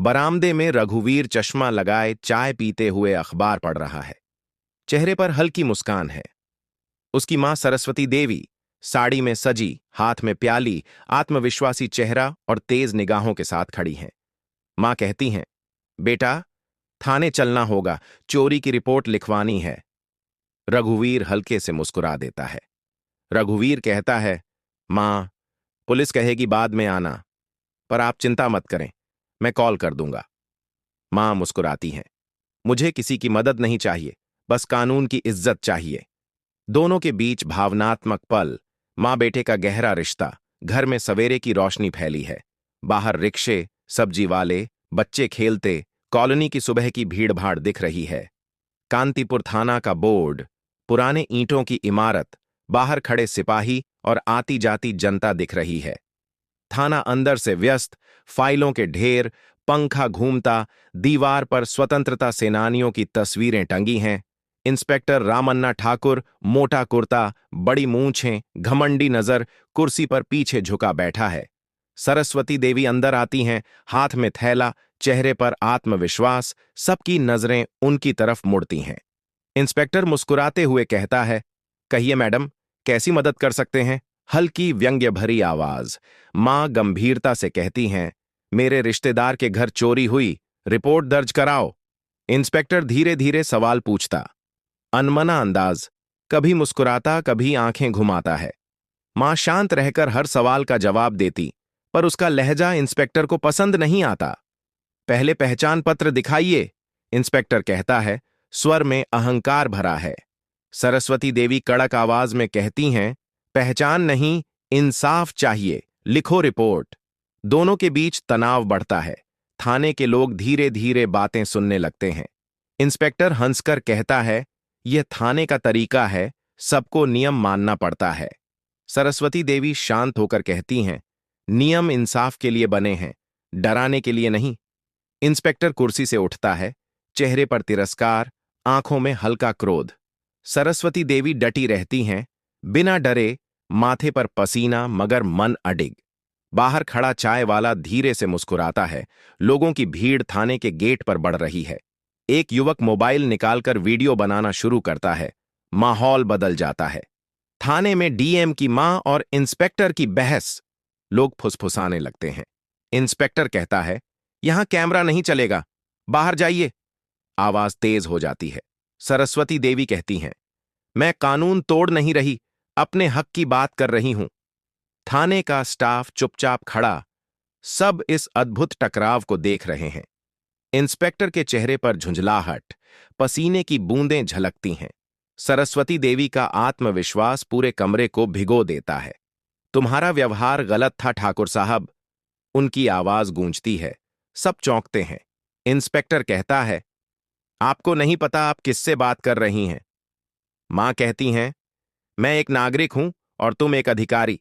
बरामदे में रघुवीर चश्मा लगाए चाय पीते हुए अखबार पढ़ रहा है। चेहरे पर हल्की मुस्कान है। उसकी मां सरस्वती देवी साड़ी में सजी, हाथ में प्याली, आत्मविश्वासी चेहरा और तेज निगाहों के साथ खड़ी हैं। मां कहती हैं, बेटा, थाने चलना होगा, चोरी की रिपोर्ट लिखवानी है। रघुवीर हल्के से मुस्कुरा देता है। रघुवीर कहता है, मां, पुलिस कहेगी बाद में आना, पर आप चिंता मत करें, मैं कॉल कर दूंगा। मां मुस्कुराती हैं, मुझे किसी की मदद नहीं चाहिए, बस कानून की इज्जत चाहिए। दोनों के बीच भावनात्मक पल, मां बेटे का गहरा रिश्ता। घर में सवेरे की रोशनी फैली है। बाहर रिक्शे, सब्जी वाले, बच्चे खेलते, कॉलोनी की सुबह की भीड़-भाड़ दिख रही है। कांतिपुर थाना का बोर्ड, पुराने ईंटों की इमारत, बाहर खड़े सिपाही और आती जाती जनता दिख रही है। थाना अंदर से व्यस्त, फाइलों के ढेर, पंखा घूमता, दीवार पर स्वतंत्रता सेनानियों की तस्वीरें टंगी हैं। इंस्पेक्टर रामन्ना ठाकुर, मोटा कुर्ता, बड़ी मूंछें, घमंडी नजर, कुर्सी पर पीछे झुका बैठा है। सरस्वती देवी अंदर आती हैं, हाथ में थैला, चेहरे पर आत्मविश्वास, सबकी नजरें उनकी तरफ मुड़ती हैं। इंस्पेक्टर मुस्कुराते हुए कहता है, कहिए मैडम, कैसी मदद कर सकते हैं? हल्की व्यंग्य भरी आवाज। मां गंभीरता से कहती हैं, मेरे रिश्तेदार के घर चोरी हुई, रिपोर्ट दर्ज कराओ। इंस्पेक्टर धीरे धीरे सवाल पूछता, अनमना अंदाज, कभी मुस्कुराता, कभी आंखें घुमाता है। मां शांत रहकर हर सवाल का जवाब देती, पर उसका लहजा इंस्पेक्टर को पसंद नहीं आता। पहले पहचान पत्र दिखाइए, इंस्पेक्टर कहता है, स्वर में अहंकार भरा है। सरस्वती देवी कड़क आवाज में कहती हैं, पहचान नहीं, इंसाफ चाहिए, लिखो रिपोर्ट। दोनों के बीच तनाव बढ़ता है। थाने के लोग धीरे धीरे बातें सुनने लगते हैं। इंस्पेक्टर हंसकर कहता है, यह थाने का तरीका है, सबको नियम मानना पड़ता है। सरस्वती देवी शांत होकर कहती हैं, नियम इंसाफ के लिए बने हैं, डराने के लिए नहीं। इंस्पेक्टर कुर्सी से उठता है, चेहरे पर तिरस्कार, आंखों में हल्का क्रोध। सरस्वती देवी डटी रहती हैं, बिना डरे, माथे पर पसीना मगर मन अडिग। बाहर खड़ा चाय वाला धीरे से मुस्कुराता है। लोगों की भीड़ थाने के गेट पर बढ़ रही है। एक युवक मोबाइल निकालकर वीडियो बनाना शुरू करता है। माहौल बदल जाता है। थाने में डीएम की मां और इंस्पेक्टर की बहस। लोग फुसफुसाने लगते हैं। इंस्पेक्टर कहता है, यहां कैमरा नहीं चलेगा, बाहर जाइए। आवाज तेज हो जाती है। सरस्वती देवी कहती हैं, मैं कानून तोड़ नहीं रही, अपने हक की बात कर रही हूं। थाने का स्टाफ चुपचाप खड़ा, सब इस अद्भुत टकराव को देख रहे हैं। इंस्पेक्टर के चेहरे पर झुंझलाहट, पसीने की बूंदें झलकती हैं। सरस्वती देवी का आत्मविश्वास पूरे कमरे को भिगो देता है। तुम्हारा व्यवहार गलत था ठाकुर साहब, उनकी आवाज गूंजती है। सब चौंकते हैं। इंस्पेक्टर कहता है, आपको नहीं पता आप किससे बात कर रही हैं। मां कहती हैं, मैं एक नागरिक हूं और तुम एक अधिकारी,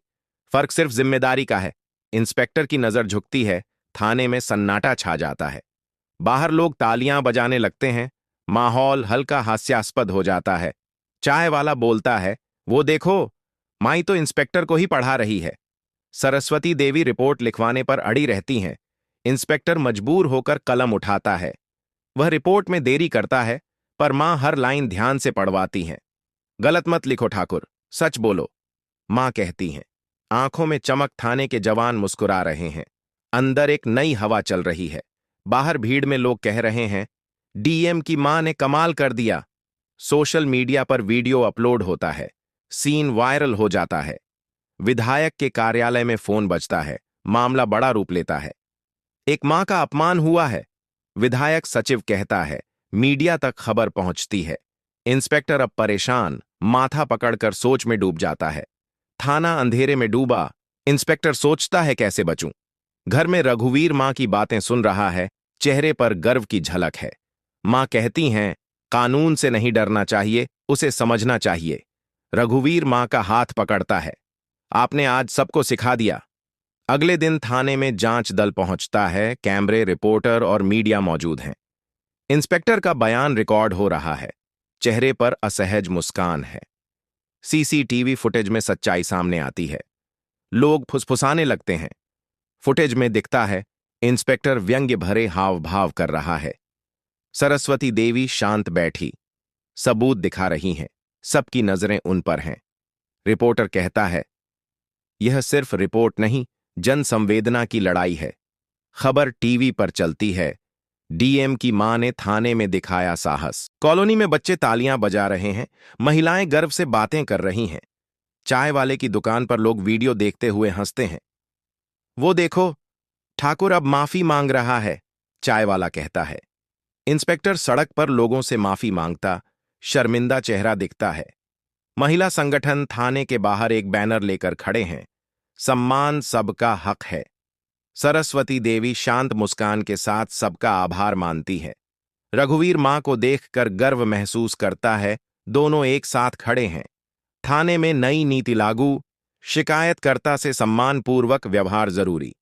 फर्क सिर्फ जिम्मेदारी का है। इंस्पेक्टर की नजर झुकती है। थाने में सन्नाटा छा जाता है। बाहर लोग तालियां बजाने लगते हैं। माहौल हल्का हास्यास्पद हो जाता है। चाय वाला बोलता है, वो देखो, माई तो इंस्पेक्टर को ही पढ़ा रही है। सरस्वती देवी रिपोर्ट लिखवाने पर अड़ी रहती हैं। इंस्पेक्टर मजबूर होकर कलम उठाता है। वह रिपोर्ट में देरी करता है, पर मां हर लाइन ध्यान से पढ़वाती हैं। गलत मत लिखो ठाकुर, सच बोलो, मां कहती हैं। आंखों में चमक। थाने के जवान मुस्कुरा रहे हैं। अंदर एक नई हवा चल रही है। बाहर भीड़ में लोग कह रहे हैं, डीएम की मां ने कमाल कर दिया। सोशल मीडिया पर वीडियो अपलोड होता है। सीन वायरल हो जाता है। विधायक के कार्यालय में फोन बजता है। मामला बड़ा रूप लेता है। एक मां का अपमान हुआ है, विधायक सचिव कहता है। मीडिया तक खबर पहुंचती है। इंस्पेक्टर अब परेशान, माथा पकड़कर सोच में डूब जाता है। थाना अंधेरे में डूबा। इंस्पेक्टर सोचता है, कैसे बचूं। घर में रघुवीर मां की बातें सुन रहा है। चेहरे पर गर्व की झलक है। मां कहती हैं, कानून से नहीं डरना चाहिए, उसे समझना चाहिए। रघुवीर मां का हाथ पकड़ता है। आपने आज सबको सिखा दिया। अगले दिन थाने में जांच दल पहुंचता है। कैमरे, रिपोर्टर और मीडिया मौजूद हैं। इंस्पेक्टर का बयान रिकॉर्ड हो रहा है। चेहरे पर असहज मुस्कान है। सीसीटीवी फुटेज में सच्चाई सामने आती है। लोग फुसफुसाने लगते हैं। फुटेज में दिखता है, इंस्पेक्टर व्यंग्य भरे हाव भाव कर रहा है। सरस्वती देवी शांत बैठी, सबूत दिखा रही हैं, सबकी नजरें उन पर हैं। रिपोर्टर कहता है, यह सिर्फ रिपोर्ट नहीं, जन संवेदना की लड़ाई है। खबर टीवी पर चलती है, डीएम की मां ने थाने में दिखाया साहस। कॉलोनी में बच्चे तालियां बजा रहे हैं, महिलाएं गर्व से बातें कर रही हैं। चाय वाले की दुकान पर लोग वीडियो देखते हुए हंसते हैं। वो देखो, ठाकुर अब माफी मांग रहा है, चाय वाला कहता है। इंस्पेक्टर सड़क पर लोगों से माफी मांगता, शर्मिंदा चेहरा दिखता है। महिला संगठन थाने के बाहर एक बैनर लेकर खड़े हैं, सम्मान सबका हक है। सरस्वती देवी शांत मुस्कान के साथ सबका आभार मानती है। रघुवीर मां को देखकर गर्व महसूस करता है, दोनों एक साथ खड़े हैं। थाने में नई नीति लागू, शिकायतकर्ता से सम्मानपूर्वक व्यवहार जरूरी।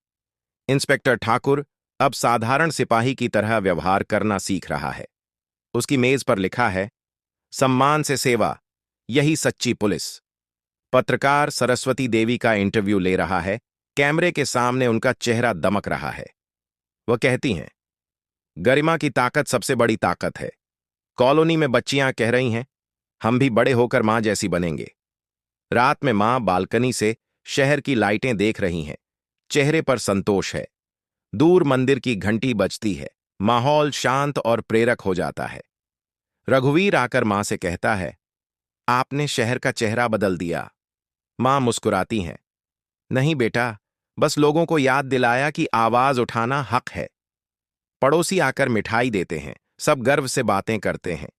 इंस्पेक्टर ठाकुर अब साधारण सिपाही की तरह व्यवहार करना सीख रहा है। उसकी मेज पर लिखा है, सम्मान से सेवा, यही सच्ची पुलिस। पत्रकार सरस्वती देवी का इंटरव्यू ले रहा है, कैमरे के सामने उनका चेहरा दमक रहा है। वह कहती हैं, गरिमा की ताकत सबसे बड़ी ताकत है। कॉलोनी में बच्चियां कह रही हैं, हम भी बड़े होकर मां जैसी बनेंगे। रात में मां बालकनी से शहर की लाइटें देख रही हैं, चेहरे पर संतोष है। दूर मंदिर की घंटी बजती है, माहौल शांत और प्रेरक हो जाता है। रघुवीर आकर मां से कहता है, आपने शहर का चेहरा बदल दिया। मां मुस्कुराती हैं, नहीं बेटा, बस लोगों को याद दिलाया कि आवाज उठाना हक है। पड़ोसी आकर मिठाई देते हैं, सब गर्व से बातें करते हैं।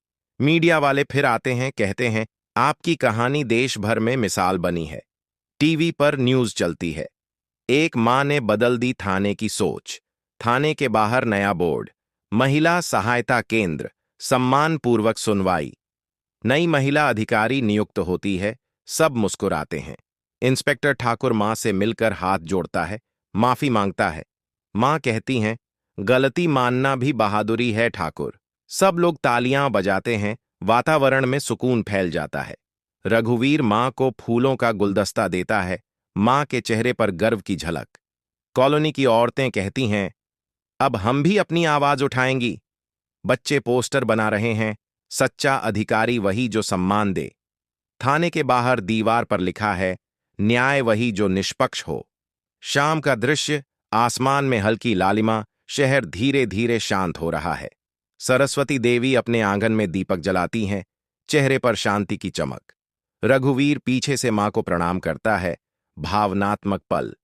मीडिया वाले फिर आते हैं, कहते हैं, आपकी कहानी देश भर में मिसाल बनी है। टीवी पर न्यूज चलती है, एक मां ने बदल दी थाने की सोच। थाने के बाहर नया बोर्ड, महिला सहायता केंद्र, सम्मानपूर्वक सुनवाई। नई महिला अधिकारी नियुक्त होती है, सब मुस्कुराते हैं। इंस्पेक्टर ठाकुर मां से मिलकर हाथ जोड़ता है, माफी मांगता है। मां कहती हैं, गलती मानना भी बहादुरी है ठाकुर। सब लोग तालियां बजाते हैं, वातावरण में सुकून फैल जाता है। रघुवीर मां को फूलों का गुलदस्ता देता है, मां के चेहरे पर गर्व की झलक। कॉलोनी की औरतें कहती हैं, अब हम भी अपनी आवाज उठाएंगी। बच्चे पोस्टर बना रहे हैं, सच्चा अधिकारी वही जो सम्मान दे। थाने के बाहर दीवार पर लिखा है, न्याय वही जो निष्पक्ष हो। शाम का दृश्य, आसमान में हल्की लालिमा, शहर धीरे धीरे शांत हो रहा है। सरस्वती देवी अपने आंगन में दीपक जलाती हैं, चेहरे पर शांति की चमक। रघुवीर पीछे से मां को प्रणाम करता है, भावनात्मक पल।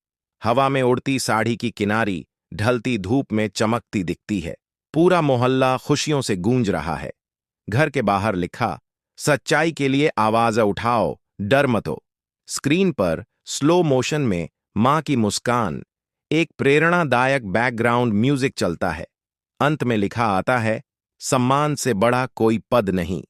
हवा में उड़ती साड़ी की किनारी ढलती धूप में चमकती दिखती है। पूरा मोहल्ला खुशियों से गूंज रहा है। घर के बाहर लिखा, सच्चाई के लिए आवाज उठाओ, डर मत हो। स्क्रीन पर स्लो मोशन में मां की मुस्कान, एक प्रेरणादायक बैकग्राउंड म्यूजिक चलता है। अंत में लिखा आता है, सम्मान से बड़ा कोई पद नहीं।